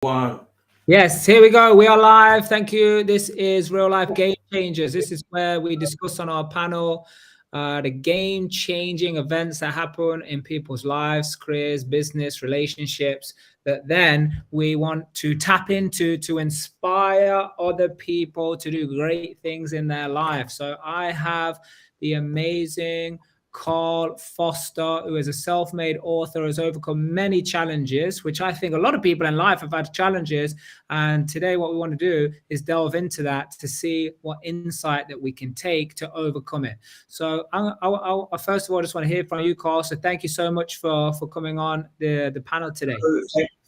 One. Yes, here we go. We are live. Thank you. This is Real Life Game Changers. This is where we discuss on our panel the game-changing events that happen in people's lives, careers, business, relationships, that then we want to tap into to inspire other people to do great things in their life. So I have the amazing Carl Foster, who is a self-made author, has overcome many challenges, which I think a lot of people in life have had challenges. And today what we want to do is delve into that to see what insight that we can take to overcome it. So I first of all, just want to hear from you, Carl. So thank you so much for coming on the panel today.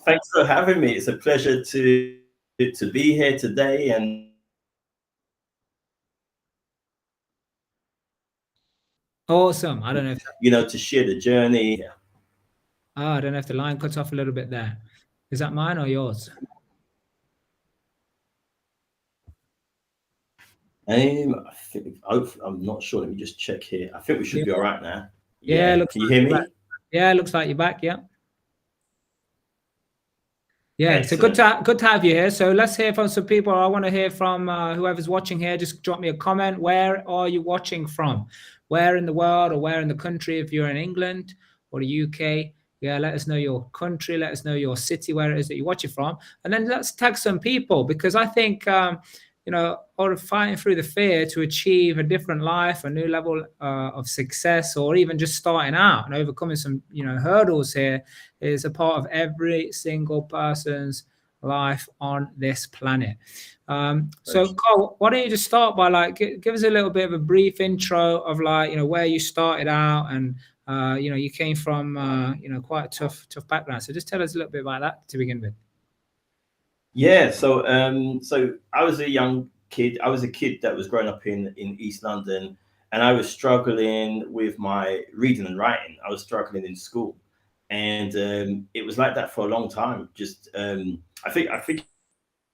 Thanks for having me. It's a pleasure to be here today and Awesome. I don't know if to share the journey. I don't know if the line cuts off a little bit there. Is that mine or yours? I'm not sure. Let me just check here. I think we should be all right now. Yeah. Can you hear me? Yeah, it looks like you're back. Yeah. Yeah, Excellent. so good to have you here. So let's hear from some people. I want to hear from whoever's watching here. Just drop me a comment. Where are you watching from? Where in the world or where in the country? If you're in England or the UK, yeah, let us know your country. Let us know your city, where it is that you're watching from. And then let's tag some people, because I think, or fighting through the fear to achieve a different life, a new level of success, or even just starting out and overcoming some, hurdles here is a part of every single person's life on this planet. So Carl, why don't you just start by give us a little bit of a brief intro of where you started out, and you came from quite a tough background. So just tell us a little bit about that to begin with. Yeah, so I was a young kid. I was a kid that was growing up in East London, and I was struggling with my reading and writing. I was struggling in school, and it was like that for a long time. Just I think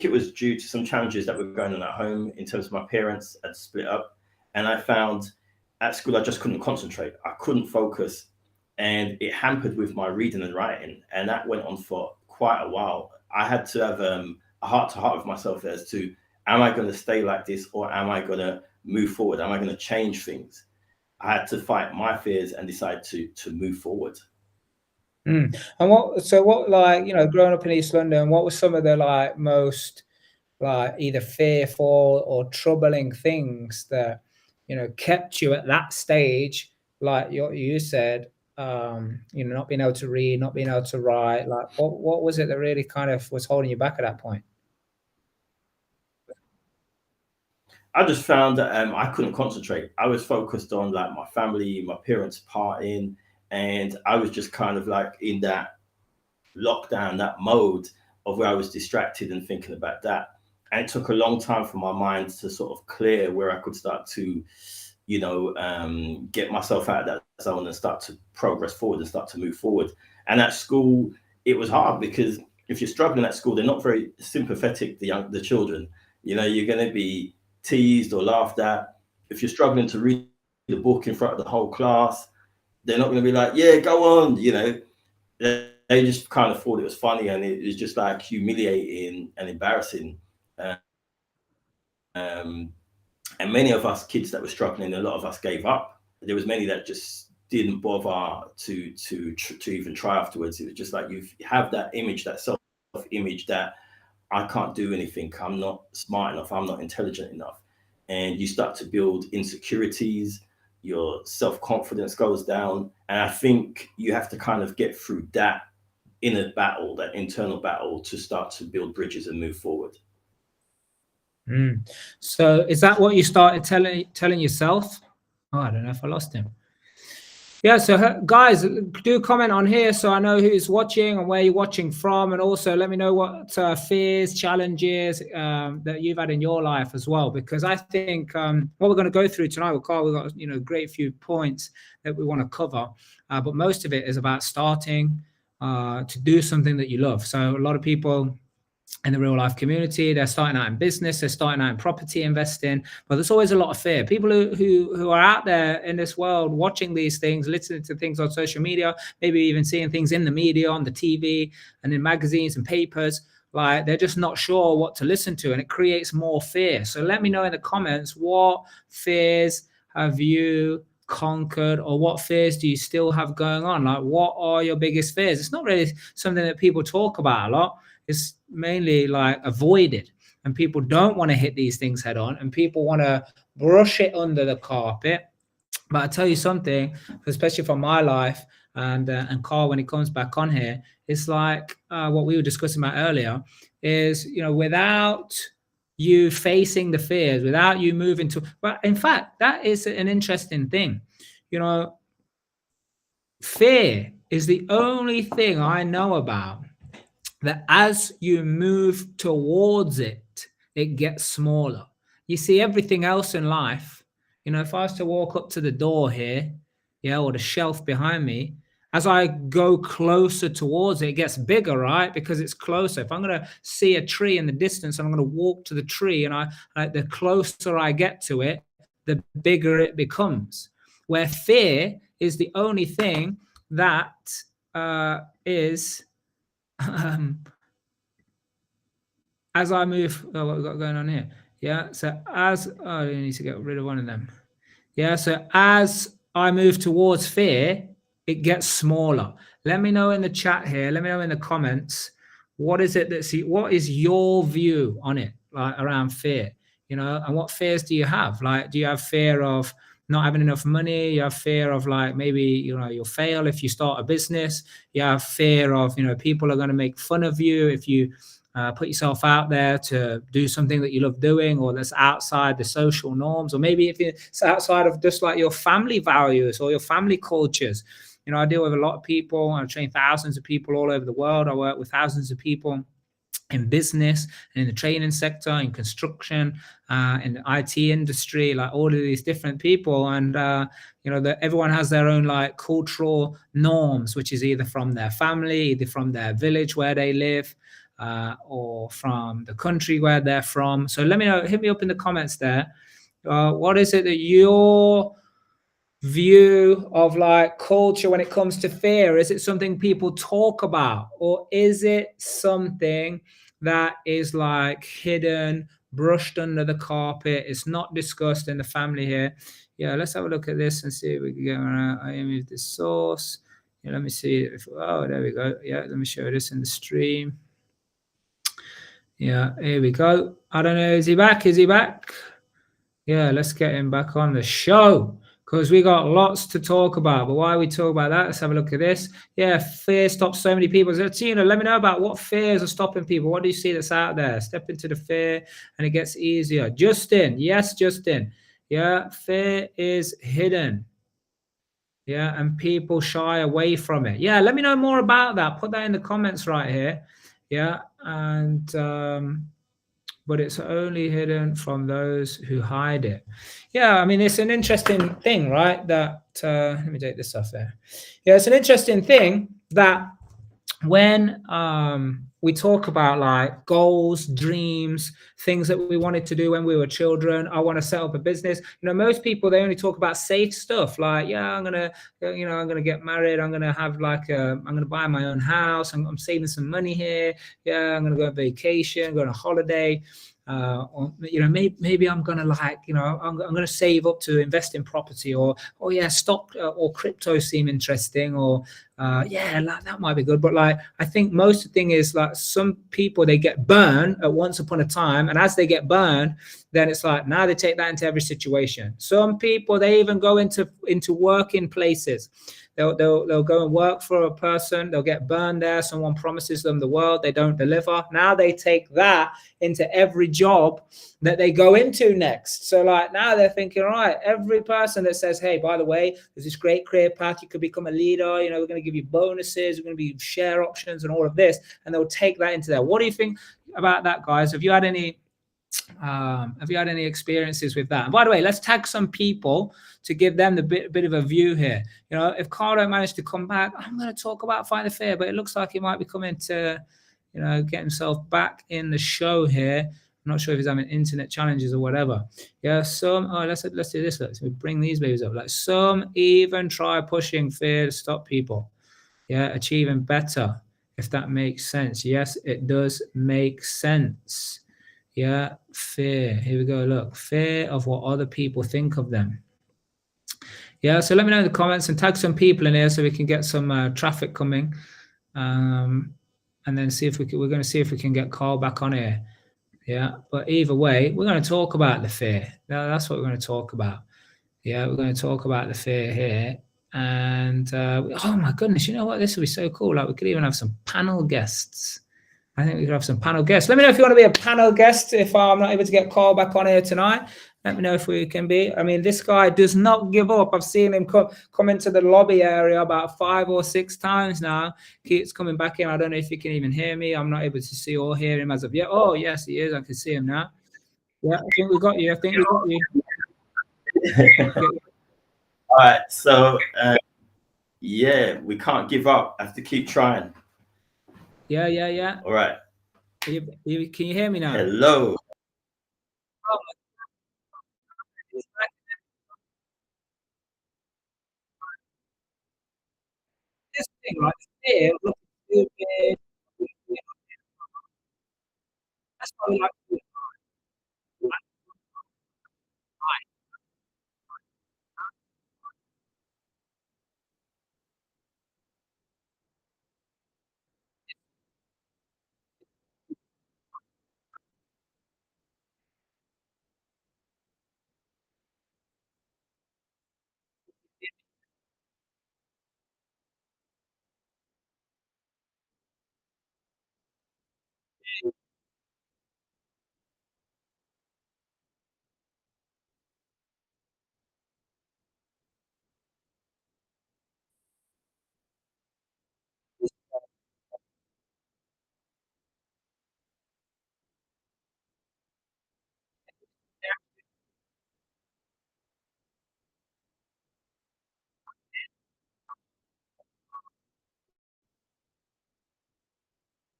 it was due to some challenges that were going on at home in terms of my parents had split up, and I found at school I just couldn't concentrate. I couldn't focus, and it hampered with my reading and writing, and that went on for quite a while. I had to have a heart-to-heart with myself as to, am I going to stay like this, or am I going to move forward? Am I going to change things? I had to fight my fears and decide to move forward. And what growing up in East London, what was some of the most either fearful or troubling things that kept you at that stage, like you said, not being able to read, not being able to write? Like what was it that really kind of was holding you back at that point? I just found that I couldn't concentrate. I was focused on like my family, my parents partying, and I was just kind of like in that lockdown, that mode of where I was distracted and thinking about that. And it took a long time for my mind to sort of clear, where I could start to, get myself out of that zone and start to progress forward and start to move forward. And at school, it was hard because if you're struggling at school, they're not very sympathetic, the children. You're going to be teased or laughed at. If you're struggling to read the book in front of the whole class, they're not going to be like, yeah, go on. They just kind of thought it was funny, and it was just like humiliating and embarrassing. And many of us kids that were struggling, a lot of us gave up. There was many that just didn't bother to even try afterwards. It was just like you have that image, that self-image that I can't do anything. I'm not smart enough. I'm not intelligent enough. And you start to build insecurities. Your self-confidence goes down. And I think you have to kind of get through that inner battle, that internal battle, to start to build bridges and move forward. So is that what you started telling yourself? Oh, I don't know if I lost him. Yeah, so guys, do comment on here so I know who's watching and where you're watching from, and also let me know what fears, challenges that you've had in your life as well, because I think what we're going to go through tonight with Carl, we've got a great few points that we want to cover, but most of it is about starting to do something that you love. So a lot of people in the real life community, they're starting out in business, they're starting out in property investing, but there's always a lot of fear. People who are out there in this world watching these things, listening to things on social media, maybe even seeing things in the media, on the TV and in magazines and papers, like they're just not sure what to listen to, and it creates more fear. So let me know in the comments, what fears have you conquered, or what fears do you still have going on? Like, what are your biggest fears? It's not really something that people talk about a lot. It's mainly like avoided, and people don't want to hit these things head on, and people want to brush it under the carpet. But I tell you something, especially from my life, and Carl, when he comes back on here, it's like what we were discussing about earlier is, without you facing the fears, without you moving to, but in fact, that is an interesting thing. Fear is the only thing I know about that as you move towards it, it gets smaller. You see, everything else in life, if I was to walk up to the door here, or the shelf behind me, as I go closer towards it, it gets bigger, right? Because it's closer. If I'm going to see a tree in the distance, and I'm going to walk to the tree, and the closer I get to it, the bigger it becomes. Where fear is the only thing that is as I move, what we've got going on here. Yeah. So I need to get rid of one of them. Yeah. So as I move towards fear, it gets smaller. Let me know in the chat here. Let me know in the comments. What is it what is your view on it, like around fear? And what fears do you have? Like, do you have fear of not having enough money? You have fear of, like, maybe, you'll fail if you start a business. You have fear of, people are going to make fun of you if you put yourself out there to do something that you love doing, or that's outside the social norms, or maybe if it's outside of just like your family values or your family cultures. I deal with a lot of people. I train thousands of people all over the world. I work with thousands of people in business and in the training sector, in construction, in the IT industry, like all of these different people. And, everyone has their own like cultural norms, which is either from their family, either from their village where they live, or from the country where they're from. So let me know, hit me up in the comments there. What is it that your view of like culture when it comes to fear? Is it something people talk about, or is it something that is like hidden, brushed under the carpet? It's not discussed in the family here. Yeah, let's have a look at this and see if we can get around. I move the source. Yeah, let me see if, there we go. Yeah, let me show this in the stream. Yeah, here we go. I don't know, is he back? Yeah, let's get him back on the show, because we got lots to talk about. But while we talk about that, let's have a look at this. Yeah, fear stops so many people. So, Tina, let me know about what fears are stopping people. What do you see that's out there? Step into the fear and it gets easier. Justin, yes, Justin. Yeah, fear is hidden. Yeah, and people shy away from it. Yeah, let me know more about that. Put that in the comments right here. Yeah, and but it's only hidden from those who hide it. Yeah, I mean, it's an interesting thing, right? That let me take this off there. Yeah, it's an interesting thing that when we talk about like goals, dreams, things that we wanted to do when we were children. I want to set up a business. Most people, they only talk about safe stuff, like, yeah, I'm gonna get married. I'm gonna have like I'm gonna buy my own house. I'm saving some money here. Yeah, I'm gonna go on vacation, go on a holiday. Or maybe I'm gonna I'm gonna save up to invest in property, or stock or crypto seem interesting, or that might be good. But like, I think most of the thing is like, some people, they get burned at once upon a time, and as they get burned, then it's like now they take that into every situation. Some people, they even go into working places. They'll go and work for a person. They'll get burned there. Someone promises them the world. They don't deliver. Now they take that into every job that they go into next. So like, now they're thinking, all right, every person that says, hey, by the way, there's this great career path. You could become a leader. We're going to give you bonuses. We're going to give you share options and all of this. And they'll take that into there. What do you think about that, guys? Have you had any experiences with that? And by the way, let's tag some people to give them the bit of a view here. If Carl don't manage to come back, I'm going to talk about fighting the fear, but it looks like he might be coming to, get himself back in the show here. I'm not sure if he's having internet challenges or whatever. Yeah, let's do this. Let's bring these babies up. Like, some even try pushing fear to stop people. Yeah, achieving better. if that makes sense. Yes, it does make sense. Yeah, fear. Here we go. Look, fear of what other people think of them. Yeah, so let me know in the comments and tag some people in here so we can get some traffic coming. And then see if we're going to see if we can get Carl back on here. Yeah, but either way, we're going to talk about the fear. That's what we're going to talk about. Yeah, we're going to talk about the fear here. And oh my goodness, you know what? This would be so cool. Like we could even have some panel guests. I think we could have some panel guests. Let me know if you want to be a panel guest. If I'm not able to get Carl back on here tonight, let me know if we can be. I mean, this guy does not give up. I've seen him come into the lobby area about 5 or 6 times now. Keeps coming back in. I don't know if you can even hear me. I'm not able to see or hear him as of yet. Oh, yes, he is. I can see him now. Yeah, I think we got you. I think we got you. All right. So, yeah, we can't give up. I have to keep trying. Yeah. All right. Can you hear me now? Hello. This thing right here looks stupid. That's what we like to do.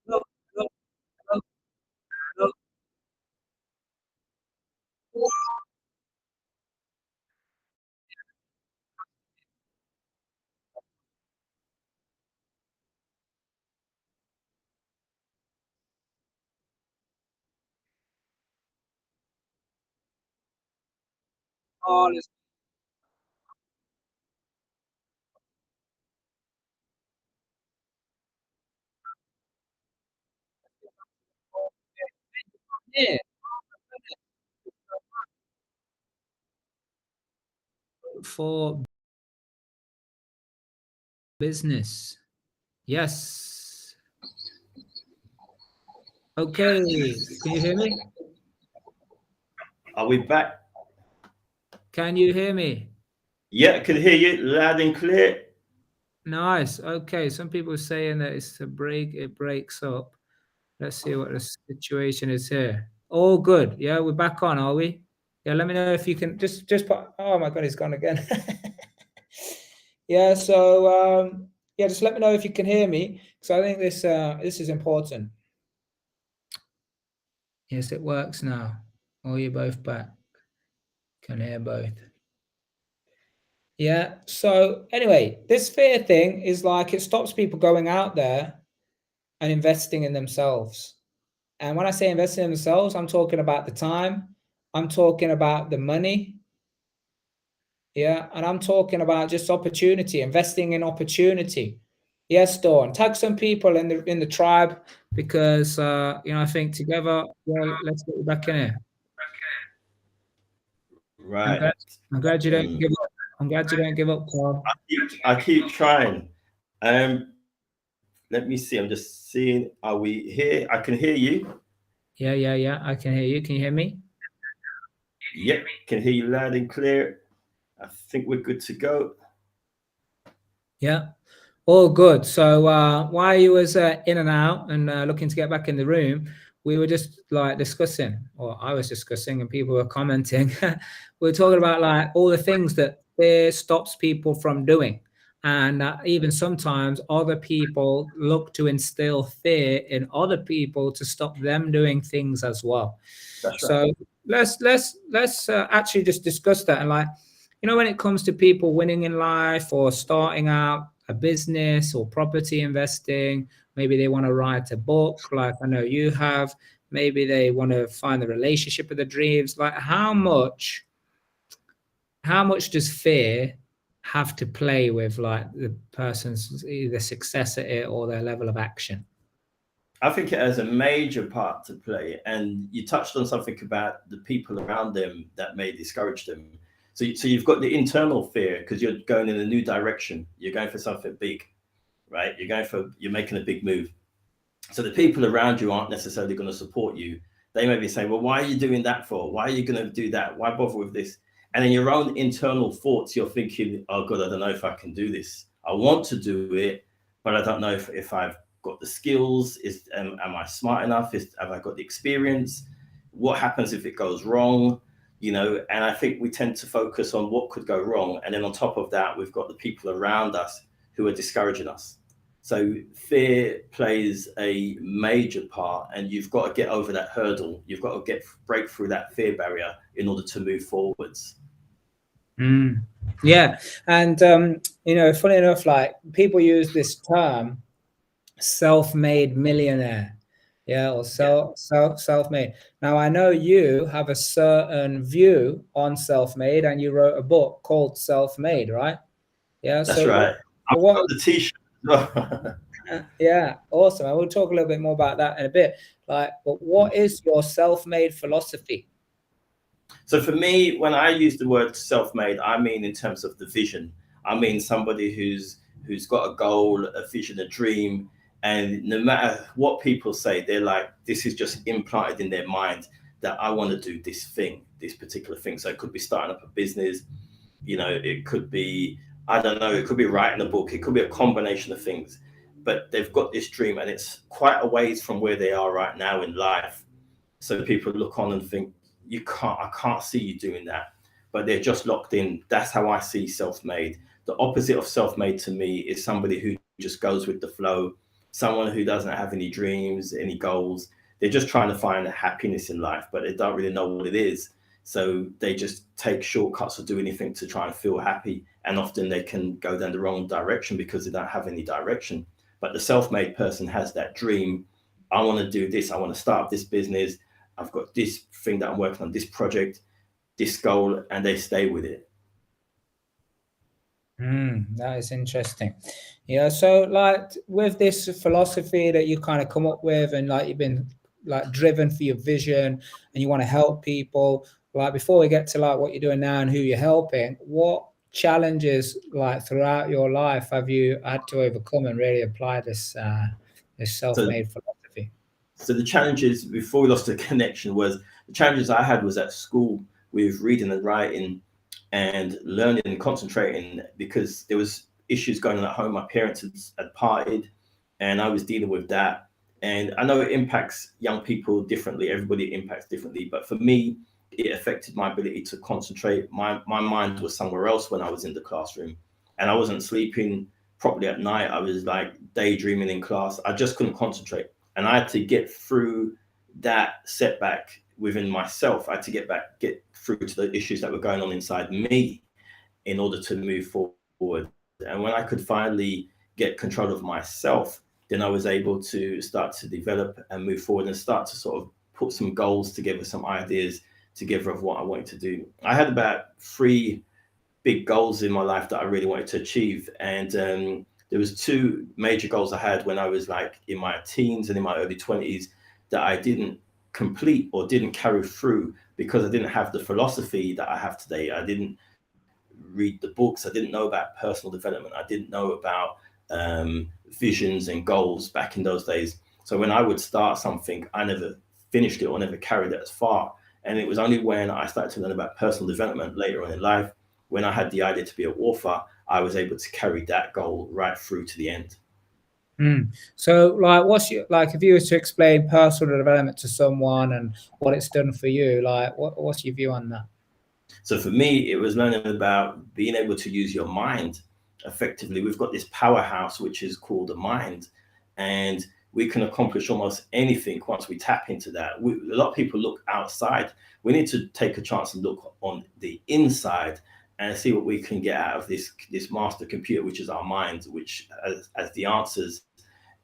Look, look, look, look. All is here for business. Yes. Okay. Can you hear me? Are we back? Can you hear me? Yeah, I can hear you loud and clear. Nice. Okay. Some people are saying that it's a break. It breaks up. Let's see what the situation is here. All good. Yeah, we're back on, are we? Yeah. Let me know if you can just put. Oh my God, he's gone again. Yeah. So yeah, just let me know if you can hear me. So I think this is important. Yes, it works now. Oh, you're both back. Can hear both. Yeah. So anyway, this fear thing is like it stops people going out there and investing in themselves. And when I say investing in themselves, I'm talking about the time, I'm talking about the money. Yeah. And I'm talking about just opportunity, investing in opportunity. Yes, Dawn. Tag some people in the tribe because I think together, well, let's get you back in here. Right. I'm glad you don't give up. I'm glad you don't give up, Carl. I keep trying. Let me see. I'm just seeing. Are we here? I can hear you. Yeah. I can hear you. Can you hear me? Yep, can hear you loud and clear. I think we're good to go. Yeah. All good. So while you was in and out and looking to get back in the room, we were just like discussing, or I was discussing, and people were commenting. We were talking about like all the things that fear stops people from doing, and even sometimes other people look to instill fear in other people to stop them doing things as well. That's So right. let's actually just discuss that. And like, when it comes to people winning in life or starting out a business or property investing, Maybe they want to write a book, like I know you have. Maybe they want to find the relationship of their dreams. Like how much does fear have to play with like the person's either success at it or their level of action? I think it has a major part to play. And you touched on something about the people around them that may discourage them. So you've got the internal fear because you're going in a new direction. You're going for something big, right? You're making a big move. So the people around you aren't necessarily going to support you. They may be saying, well, why are you doing that for? Why are you going to do that? Why bother with this? And in your own internal thoughts, you're thinking, oh God, I don't know if I can do this. I want to do it, but I don't know if I've got the skills. Am I smart enough? Have I got the experience? What happens if it goes wrong? And I think we tend to focus on what could go wrong. And then on top of that, we've got the people around us who are discouraging us. So fear plays a major part, and you've got to get over that hurdle. You've got to break through that fear barrier in order to move forwards. Yeah. And, funny enough, like people use this term self-made millionaire. Yeah, or self-made. Now, I know you have a certain view on self-made, and you wrote a book called Self-Made, right? Yeah. That's right. I've got the t-shirt. Yeah, awesome. I will talk a little bit more about that in a bit. But what is your self-made philosophy? So for me, when I use the word self-made, I mean in terms of the vision. I mean somebody who's got a goal, a vision, a dream, and no matter what people say, they're like, this is just implanted in their mind that I want to do this thing, this particular thing. So it could be starting up a business, it could be, I don't know, it could be writing a book, it could be a combination of things. But they've got this dream, and it's quite a ways from where they are right now in life. So people look on and think, I can't see you doing that, but they're just locked in. That's how I see self-made. The opposite of self-made to me is somebody who just goes with the flow, someone who doesn't have any dreams, any goals. They're just trying to find happiness in life, but they don't really know what it is. So they just take shortcuts or do anything to try and feel happy. And often they can go down the wrong direction because they don't have any direction. But the self-made person has that dream. I want to do this. I want to start up this business. I've got this thing that I'm working on, this project, this goal, and they stay with it. That is interesting. Yeah. So like with this philosophy that you kind of come up with, and like you've been like driven for your vision and you want to help people, like before we get to like what you're doing now and who you're helping, what challenges like throughout your life have you had to overcome and really apply this self-made philosophy? So the challenges before we lost the connection was the challenges I had was at school with reading and writing and learning and concentrating, because there was issues going on at home. My parents had parted and I was dealing with that. And I know it impacts young people differently. Everybody impacts differently. But for me, it affected my ability to concentrate. My mind was somewhere else when I was in the classroom, and I wasn't sleeping properly at night. I was like daydreaming in class. I just couldn't concentrate. And I had to get through that setback within myself. I had to get through to the issues that were going on inside me in order to move forward. And when I could finally get control of myself, then I was able to start to develop and move forward and start to sort of put some goals together, some ideas together of what I wanted to do. I had about 3 big goals in my life that I really wanted to achieve. And there was 2 major goals I had when I was like in my teens and in my early 20s that I didn't complete or didn't carry through because I didn't have the philosophy that I have today. I didn't read the books. I didn't know about personal development. I didn't know about visions and goals back in those days. So when I would start something, I never finished it or never carried it as far. And it was only when I started to learn about personal development later on in life, when I had the idea to be an author, I was able to carry that goal right through to the end. So like if you were to explain personal development to someone and what it's done for you, like what's your view on that? So for me, it was learning about being able to use your mind effectively. We've got this powerhouse, which is called the mind, and we can accomplish almost anything once we tap into that. A lot of people look outside. We need to take a chance and look on the inside and see what we can get out of this master computer, which is our mind, which has the answers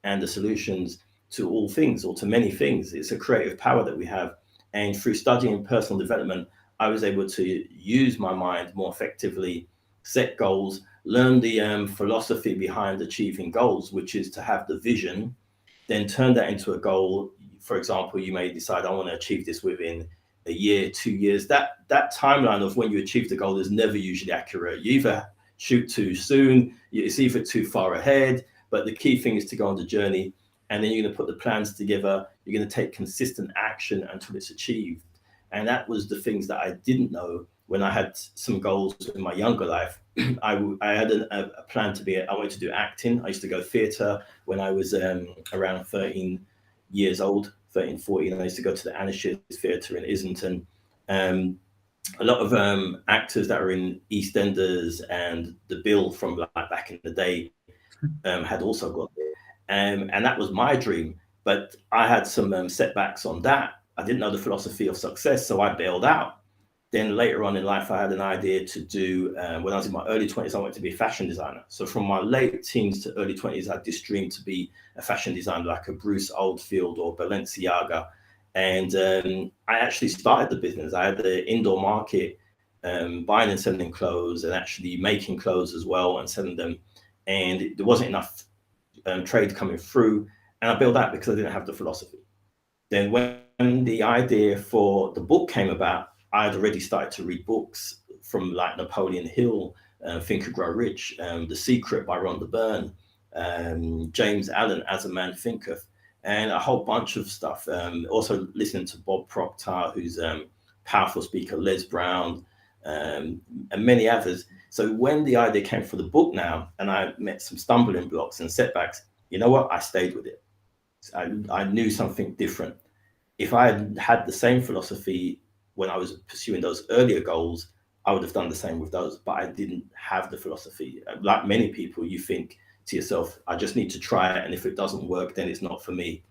and the solutions to all things, or to many things. It's a creative power that we have. And through studying personal development, I was able to use my mind more effectively, set goals, learn the philosophy behind achieving goals, which is to have the vision, then turn that into a goal. For example, you may decide, I want to achieve this within a year, 2 years. That timeline of when you achieve the goal is never usually accurate. You either shoot too soon, it's either too far ahead. But the key thing is to go on the journey, and then you're going to put the plans together. You're going to take consistent action until it's achieved. And that was the things that I didn't know when I had some goals in my younger life. I had a plan to be, I wanted to do acting. I used to go theatre when I was around 13 years old, 13, 14. And I used to go to the Anna Shears Theatre in Islington. A lot of actors that were in EastEnders and The Bill from like back in the day had also got there. And that was my dream. But I had some setbacks on that. I didn't know the philosophy of success, so I bailed out. Then later on in life, I had an idea to do, when I was in my early 20s, I wanted to be a fashion designer. So from my late teens to early 20s, I had this dream to be a fashion designer, like a Bruce Oldfield or Balenciaga. And I actually started the business. I had the indoor market, buying and selling clothes, and actually making clothes as well and selling them. And there wasn't enough trade coming through. And I built that because I didn't have the philosophy. Then when the idea for the book came about, I had already started to read books from like Napoleon Hill, Think and Grow Rich, The Secret by Rhonda Byrne, James Allen, As a Man Thinketh, and a whole bunch of stuff. Also listening to Bob Proctor, who's a powerful speaker, Les Brown, and many others. So when the idea came for the book now, and I met some stumbling blocks and setbacks, you know what? I stayed with it. I knew something different. If I had had the same philosophy when I was pursuing those earlier goals, I would have done the same with those, but I didn't have the philosophy. Like many people, you think to yourself, I just need to try it. And if it doesn't work, then it's not for me.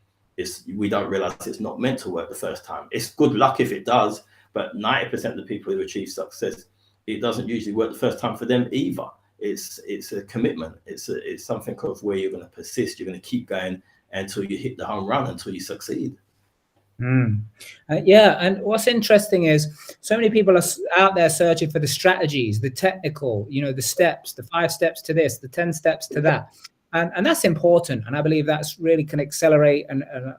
We don't realize it's not meant to work the first time. It's good luck if it does, but 90% of the people who achieve success, it doesn't usually work the first time for them either. It's a commitment. It's something of where you're going to persist. You're going to keep going until you hit the home run, until you succeed. Yeah, and what's interesting is so many people are out there searching for the strategies, the technical, the steps, the 5 steps to this, the 10 steps to that, and that's important. And I believe that's really can accelerate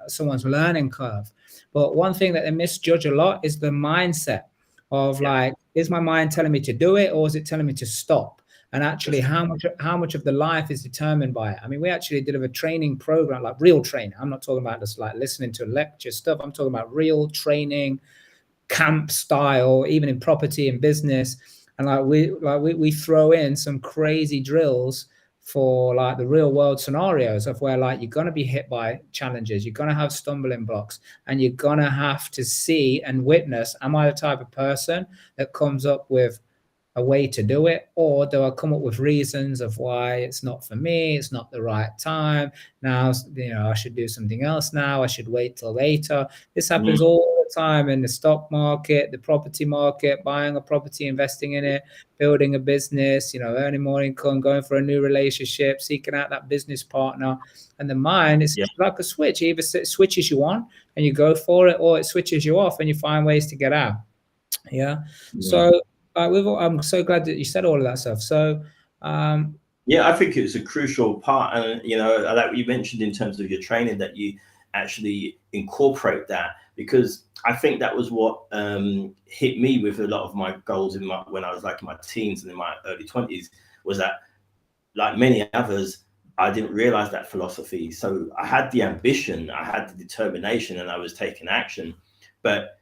someone's learning curve. But one thing that they misjudge a lot is the mindset of like, is my mind telling me to do it, or is it telling me to stop? And actually, how much of the life is determined by it? I mean, we actually did a training program, like real training. I'm not talking about just like listening to lecture stuff. I'm talking about real training, camp style, even in property and business. And we throw in some crazy drills for like the real world scenarios of where like you're going to be hit by challenges, you're going to have stumbling blocks, and you're going to have to see and witness, am I the type of person that comes up with a way to do it, or do I come up with reasons of why it's not for me, it's not the right time now, I should do something else now, I should wait till later. This happens all the time in the stock market, the property market, buying a property, investing in it, building a business, earning more income, going for a new relationship, seeking out that business partner. And the mind is like a switch. Either it switches you on and you go for it, or it switches you off and you find ways to get out. So I'm so glad that you said all of that stuff. So, I think it's a crucial part, and like you mentioned in terms of your training, that you actually incorporate that, because I think that was what hit me with a lot of my goals when I was like in my teens and in my early 20s, was that, like many others, I didn't realize that philosophy. So I had the ambition, I had the determination, and I was taking action, but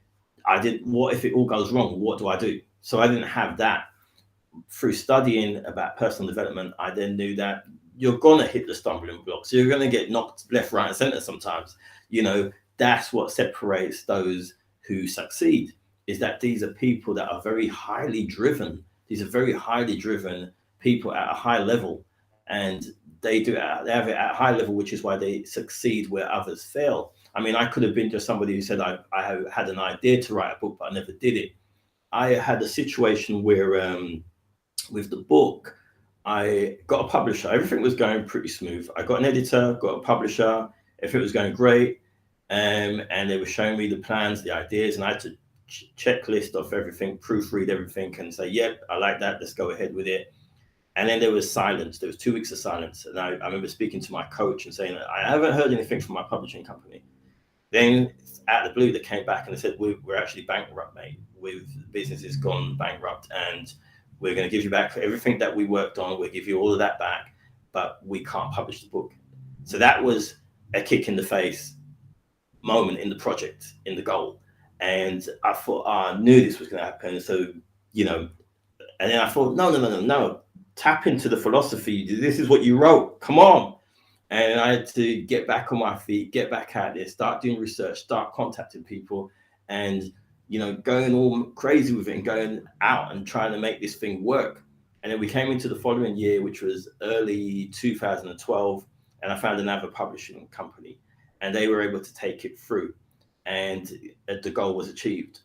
I didn't. What if it all goes wrong? What do I do? So I didn't have that. Through studying about personal development, I then knew that you're going to hit the stumbling blocks. You're going to get knocked left, right, and center sometimes. That's what separates those who succeed, is that these are people that are very highly driven. These are very highly driven people at a high level, and they have it at a high level, which is why they succeed where others fail. I mean, I could have been just somebody who said, I had an idea to write a book, but I never did it. I had a situation where with the book, I got a publisher. Everything was going pretty smooth. I got an editor, got a publisher. Everything was going great. And they were showing me the plans, the ideas, and I had to checklist off everything, proofread everything, and say, "Yep, I like that. Let's go ahead with it." And then there was silence. There was 2 weeks of silence, and I remember speaking to my coach and saying, "I haven't heard anything from my publishing company." Then, out of the blue, they came back and they said, "We're actually bankrupt, mate. With business has gone bankrupt, and we're going to give you back everything that we worked on. We'll give you all of that back, but we can't publish the book." So that was a kick in the face moment in the project, in the goal. And I thought, I knew this was going to happen. So, you know, and then I thought, no. Tap into the philosophy. This is what you wrote. Come on. And I had to get back on my feet, get back out there, start doing research, start contacting people, and going all crazy with it and going out and trying to make this thing work. And then we came into the following year, which was early 2012, and I found another publishing company, and they were able to take it through, and the goal was achieved.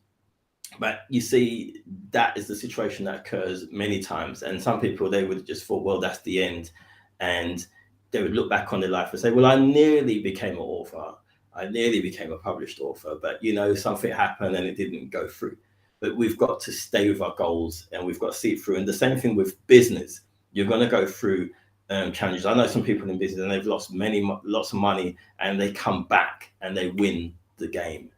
But you see, that is the situation that occurs many times. And some people, they would just thought, well, that's the end. And they would look back on their life and say, well, I nearly became an author. I nearly became a published author, but something happened and it didn't go through. But we've got to stay with our goals and we've got to see it through. And the same thing with business. You're going to go through challenges. I know some people in business and they've lost lots of money, and they come back and they win the game.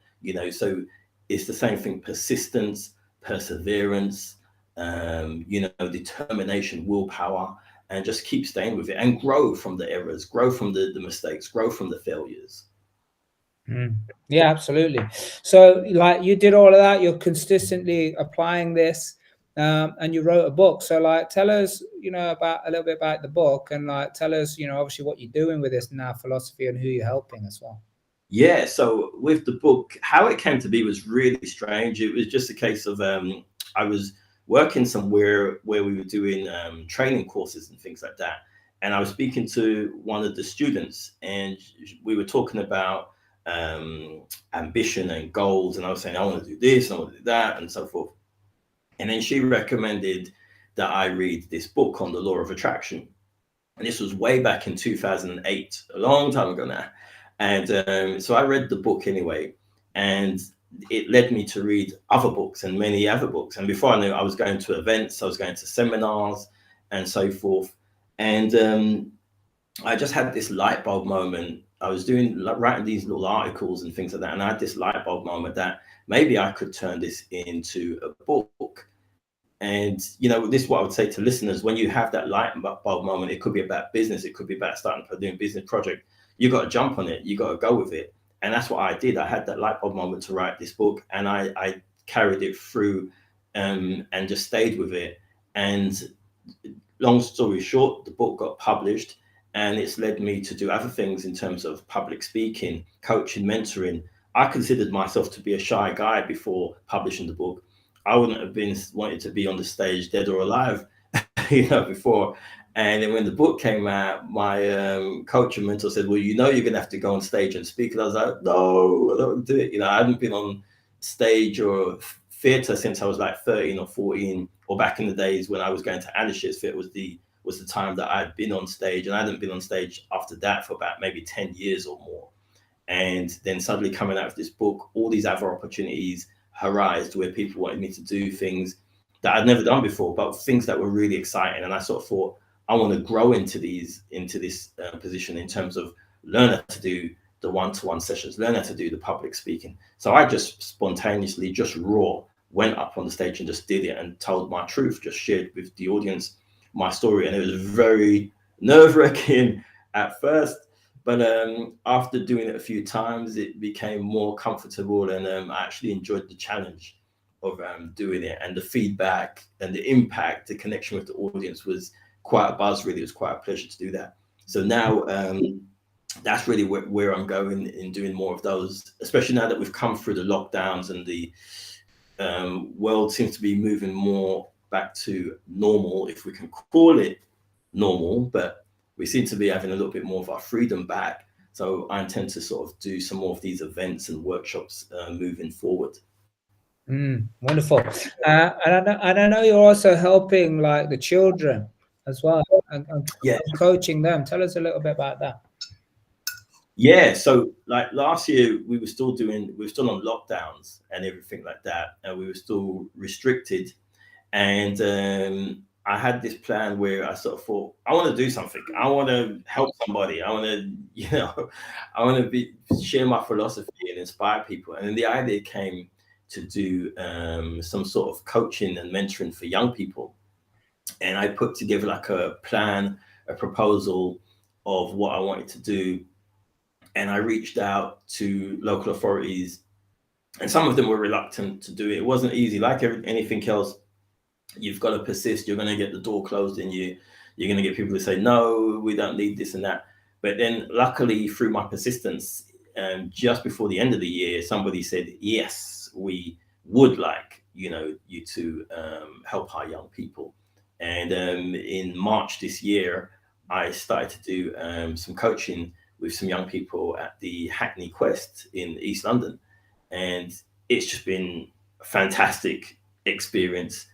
So it's the same thing: persistence, perseverance, determination, willpower, and just keep staying with it and grow from the errors, grow from the mistakes, grow from the failures. Yeah, absolutely. So like you did all of that, you're consistently applying this, and you wrote a book. So like, tell us, about a little bit about the book, and like, tell us, obviously what you're doing with this now philosophy and who you're helping as well. Yeah, so with the book, how it came to be was really strange. It was just a case of I was working somewhere where we were doing training courses and things like that. And I was speaking to one of the students, and we were talking about ambition and goals. And I was saying, I want to do this, I want to do that, and so forth. And then she recommended that I read this book on the law of attraction. And this was way back in 2008, a long time ago now. And so I read the book anyway, and it led me to read other books and many other books. And before I knew, I was going to events, I was going to seminars and so forth. And I just had this light bulb moment. I was writing these little articles and things like that. And I had this light bulb moment that maybe I could turn this into a book. And, this is what I would say to listeners: when you have that light bulb moment, it could be about business, it could be about starting to do a business project. You got to jump on it. You got to go with it. And that's what I did. I had that light bulb moment to write this book, and I carried it through and just stayed with it. And long story short, the book got published, and it's led me to do other things in terms of public speaking, coaching, mentoring. I considered myself to be a shy guy before publishing the book. I wouldn't have been wanted to be on the stage, dead or alive, before. And then when the book came out, my coach and mentor said, well, you're going to have to go on stage and speak. And I was like, no, I don't do it. I hadn't been on stage or theatre since I was like 13 or 14, or back in the days when I was going to Anish's Theatre was the time that I'd been on stage. And I hadn't been on stage after that for about maybe 10 years or more. And then suddenly coming out of this book, all these other opportunities arised where people wanted me to do things that I'd never done before, but things that were really exciting. And I sort of thought, I want to grow into this position in terms of learn how to do the one-to-one sessions, learn how to do the public speaking. So I just spontaneously, just raw, went up on the stage and just did it and told my truth, just shared with the audience my story. And it was very nerve-wracking at first, but after doing it a few times, it became more comfortable, and I actually enjoyed the challenge of doing it, and the feedback and the impact, the connection with the audience was quite a buzz. Really, it was quite a pleasure to do that. So now that's really where I'm going in doing more of those, especially now that we've come through the lockdowns and the world seems to be moving more back to normal, if we can call it normal, but we seem to be having a little bit more of our freedom back. So I intend to sort of do some more of these events and workshops moving forward. Wonderful. And I know you're also helping like the children as well, and Yeah. coaching them. Tell us a little bit about that. Yeah, so like last year, we were still on lockdowns and everything like that, and we were still restricted. And I had this plan where I sort of thought, I want to do something. I want to help somebody. I want to, I want to be share my philosophy and inspire people. And then the idea came to do some sort of coaching and mentoring for young people. And I put together like a plan, a proposal of what I wanted to do, and I reached out to local authorities, and some of them were reluctant to do it. It wasn't easy, like anything else. You've got to persist. You're going to get the door closed in you. You're going to get people to say, no, we don't need this and that. But then, luckily, through my persistence, just before the end of the year, somebody said, yes, we would like, you to help our young people. And in March this year, I started to do some coaching with some young people at the Hackney Quest in East London. And it's just been a fantastic experience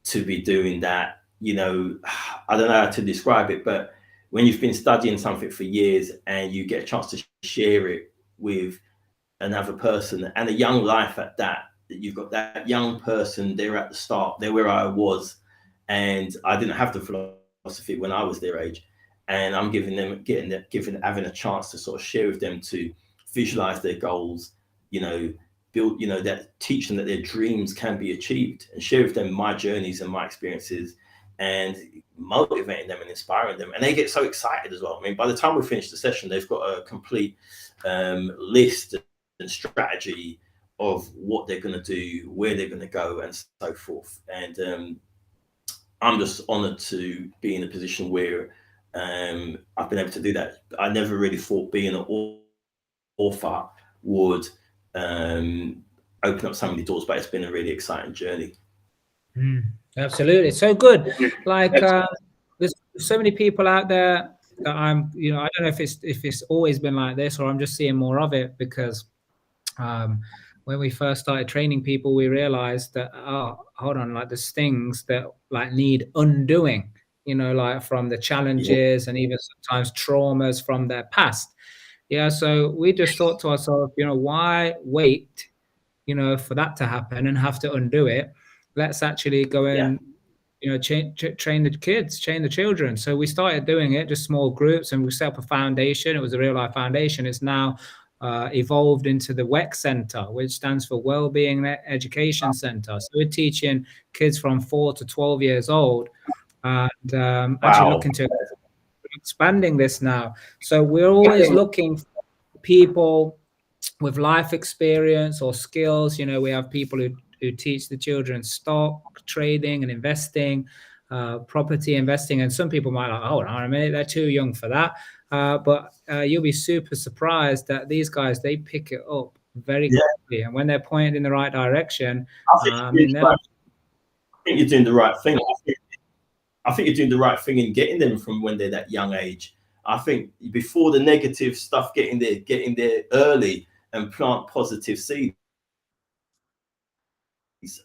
to be doing that. I don't know how to describe it, but when you've been studying something for years and you get a chance to share it with another person, and a young life at that you've got that young person, they're at the start, they're where I was, and I didn't have the philosophy when I was their age, and I'm having a chance to sort of share with them, to visualize their goals, build, that teach them that their dreams can be achieved, and share with them my journeys and my experiences, and motivating them and inspiring them. And they get so excited as well. I mean, by the time we finish the session, they've got a complete list and strategy of what they're going to do, where they're going to go, and so forth. And I'm just honored to be in a position where I've been able to do that. I never really thought being an author would open up so many doors, but it's been a really exciting journey. Absolutely, so good. Like there's so many people out there that I don't know if it's always been like this, or I'm just seeing more of it, because when we first started training people, we realized that, oh, hold on, like there's things that like need undoing, like from the challenges and even sometimes traumas from their past. Yeah, so we just thought to ourselves, why wait, for that to happen and have to undo it? Let's actually go and train the kids, train the children. So we started doing it, just small groups, and we set up a foundation. It was a real life foundation. It's now evolved into the Wech Center, which stands for Wellbeing Education Center. So we're teaching kids from 4 to 12 years old, and actually looking to expanding this now. So we're always looking for people with life experience or skills. We have people who teach the children stock trading and investing, property investing, and some people might like, hold on a minute, they're too young for that. But you'll be super surprised that these guys, they pick it up very quickly, and when they're pointed in the right direction, I think you're doing the right thing. I think you're doing the right thing in getting them from when they're that young age. I think before the negative stuff, getting there early and plant positive seeds.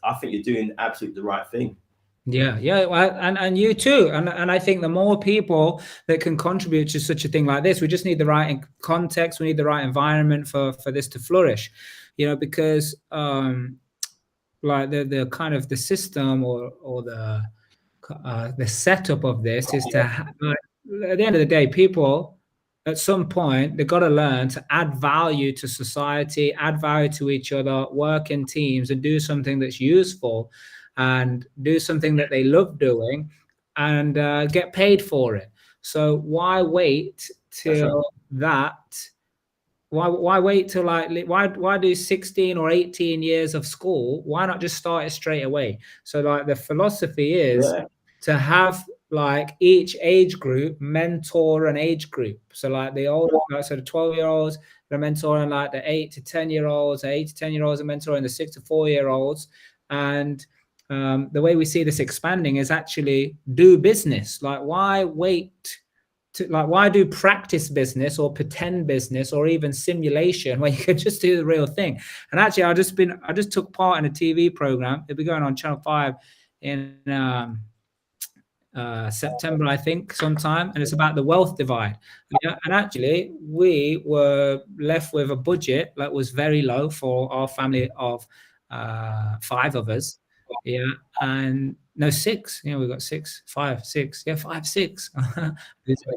I think you're doing absolutely the right thing. Yeah, well, and you too, and I think the more people that can contribute to such a thing like this, we just need the right context, we need the right environment for this to flourish, because like the kind of the system or the setup of this is to at the end of the day, people at some point they've got to learn to add value to society, add value to each other, work in teams, and do something that's useful, and do something that they love doing, and get paid for it. So why wait till that? Why wait till why do 16 or 18 years of school? Why not just start it straight away? So like the philosophy is to have like each age group mentor an age group. So like the older, so the 12-year-olds are mentoring like the 8 to 10-year-olds, 8 to 10-year-olds are mentoring the 6 to 4-year-olds. And the way we see this expanding is actually do business. Like why wait? Why do practice business or pretend business or even simulation when you could just do the real thing? And actually, I just took part in a TV program. It'll be going on Channel 5 in September, I think, sometime, and it's about the wealth divide. Yeah, and actually, we were left with a budget that was very low for our family of five of us. Yeah, and no six. You know, we've got six, five, six. Yeah, five, six.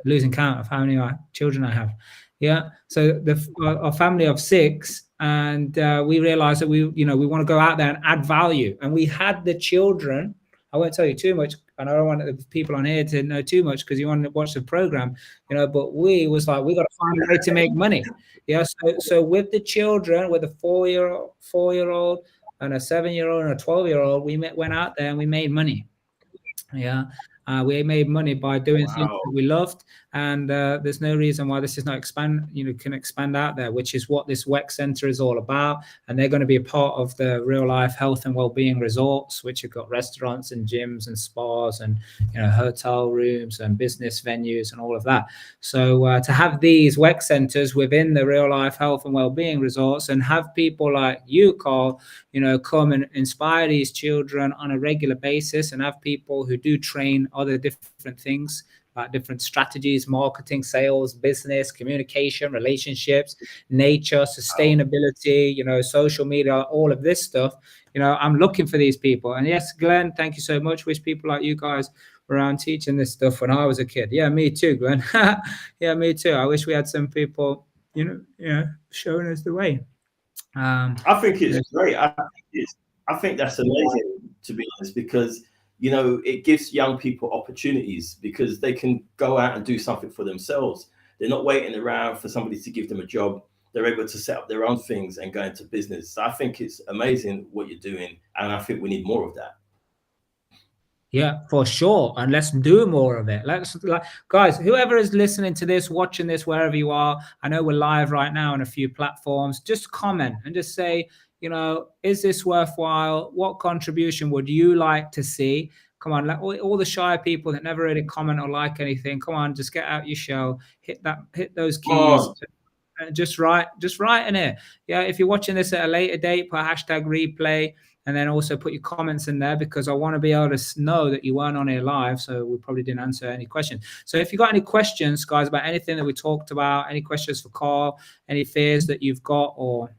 Losing count of how many children I have. Yeah, so our family of six, and we realized that we want to go out there and add value, and we had the children. I won't tell you too much, and I don't want the people on here to know too much because you want to watch the program, But we was like, we got to find a way to make money. Yeah. So with the children, with a four-year-old, and a 7-year-old and a 12-year-old, we went out there and we made money. Yeah. We made money by doing things Wow. that we loved, and there's no reason why this is not can expand out there, which is what this Wech Center is all about. And they're going to be a part of the real life health and well-being resorts, which have got restaurants and gyms and spas and hotel rooms and business venues and all of that. So to have these Wech Centers within the real life health and well-being resorts, and have people like you, Carl, come and inspire these children on a regular basis, and have people who do train other different things, like different strategies, marketing, sales, business, communication, relationships, nature, sustainability, social media, all of this stuff. I'm looking for these people. And yes, Glenn, thank you so much. Wish people like you guys were around teaching this stuff when I was a kid. Yeah, me too, Glenn. Yeah, me too. I wish we had some people, showing us the way. I think it's great. I think that's amazing, to be honest, because it gives young people opportunities because they can go out and do something for themselves. They're not waiting around for somebody to give them a job. They're able to set up their own things and go into business. So I think it's amazing what you're doing, and I think we need more of that. Yeah, for sure. And let's do more of it. Guys, whoever is listening to this, watching this, wherever you are, I know we're live right now on a few platforms. Just comment and just say, is this worthwhile? What contribution would you like to see? Come on, all the shy people that never really comment or like anything, come on, just get out your shell, hit those keys. Just write in it. Yeah, if you're watching this at a later date, put #replay, and then also put your comments in there, because I want to be able to know that you weren't on here live, so we probably didn't answer any questions. So if you got any questions, guys, about anything that we talked about, any questions for Carl, any fears that you've got, or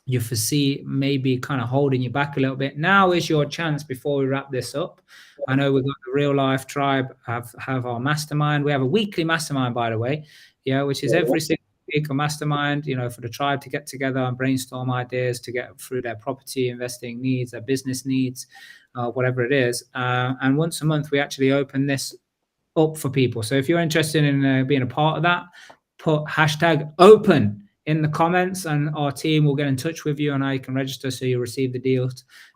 you foresee maybe kind of holding you back a little bit, now is your chance before we wrap this up. I know we've got the real life tribe have our mastermind. We have a weekly mastermind, by the way, which is every single week a mastermind, for the tribe to get together and brainstorm ideas to get through their property investing needs, their business needs, whatever it is. And once a month, we actually open this up for people. So if you're interested in being a part of that, put #open in the comments, and our team will get in touch with you, and I can register so you receive the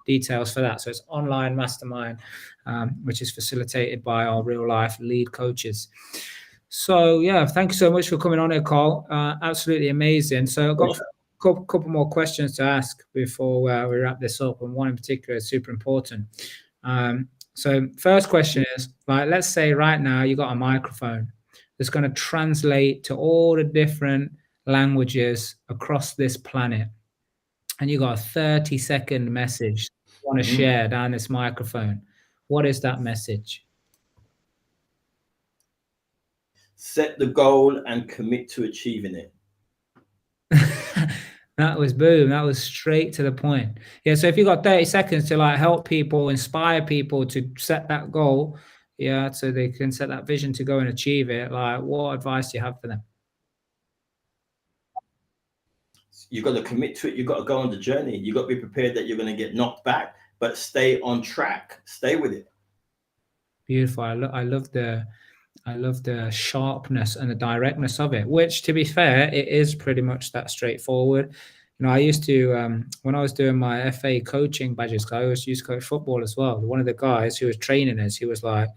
details for that. So it's online mastermind, which is facilitated by our real life lead coaches. So yeah, thank you so much for coming on here, Carl. Absolutely amazing. So I've got a couple more questions to ask before we wrap this up, and one in particular is super important. So first question is, let's say right now you got a microphone that's going to translate to all the different languages across this planet, and you got a 30-second message you want to share down this microphone. What is that message? Set the goal and commit to achieving it. That was boom. That was straight to the point. Yeah. So if you got 30 seconds to help people, inspire people to set that goal, so they can set that vision to go and achieve it, what advice do you have for them? You've got to commit to it. You've got to go on the journey. You've got to be prepared that you're going to get knocked back, but stay on track. Stay with it. Beautiful. I love the sharpness and the directness of it, which, to be fair, it is pretty much that straightforward. I used to, when I was doing my FA coaching badges, because I always used to coach football as well. One of the guys who was training us, he was like,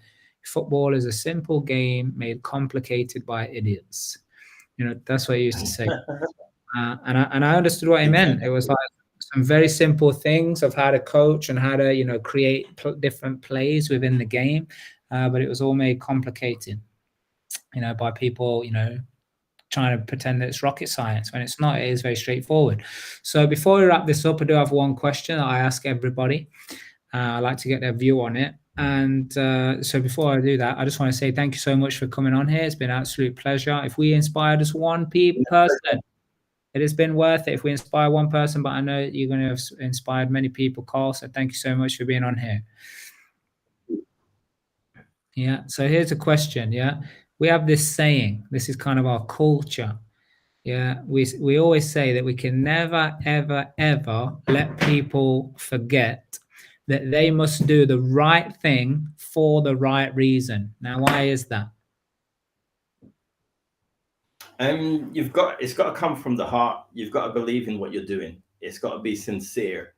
football is a simple game made complicated by idiots. That's what he used to say. And I understood what he meant. It was like some very simple things of how to coach and how to, create different plays within the game. But it was all made complicated, by people, trying to pretend that it's rocket science when it's not. It is very straightforward. So before we wrap this up, I do have one question that I ask everybody. I like to get their view on it. And so before I do that, I just want to say thank you so much for coming on here. It's been an absolute pleasure. If we inspired just one person, it has been worth it. If we inspire one person, but I know you're going to have inspired many people, Carl. So thank you so much for being on here. Yeah. So here's a question. Yeah. We have this saying, this is kind of our culture. Yeah. We always say that we can never, ever, ever let people forget that they must do the right thing for the right reason. Now, why is that? It's got to come from the heart. You've got to believe in what you're doing. It's got to be sincere,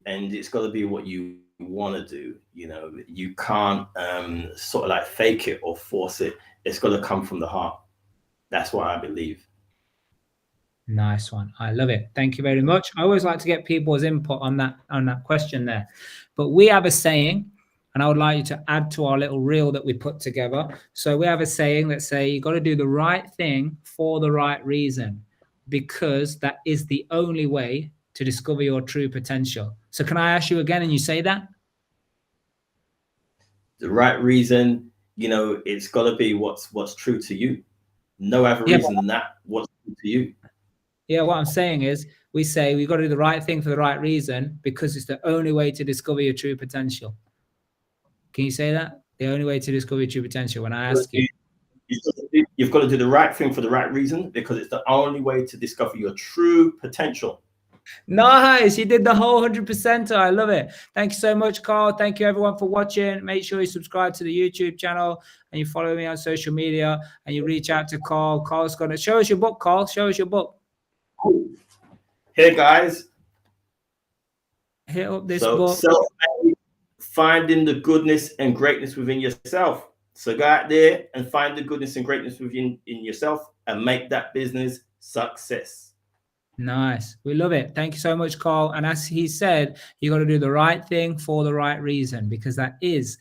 and it's got to be what you want to do. You know, you can't sort of like fake it or force it. It's got to come from the heart. That's what I believe. Nice one. I love it. Thank you very much. I always like to get people's input on that question there. But we have a saying, and I would like you to add to our little reel that we put together. So we have a saying that say you got to do the right thing for the right reason, because that is the only way to discover your true potential. So can I ask you again and you say that? The right reason, you know, it's got to be what's true to you. No other reason than that. What's true to you. Yeah, what I'm saying is we say we've got to do the right thing for the right reason because it's the only way to discover your true potential. Can you say that? The only way to discover your true potential when I ask you. You've got to do the right thing for the right reason because it's the only way to discover your true potential. Nice. You did the whole 100%. I love it. Thank you so much, Carl. Thank you, everyone, for watching. Make sure you subscribe to the YouTube channel and you follow me on social media and you reach out to Carl. Carl's going to show us your book, Carl. Show us your book. Hey, guys. Hit up this book. SelfMade, finding the goodness and greatness within yourself. So go out there and find the goodness and greatness within yourself and make that business success. Nice. We love it. Thank you so much, Carl. And as he said, you got to do the right thing for the right reason, because that is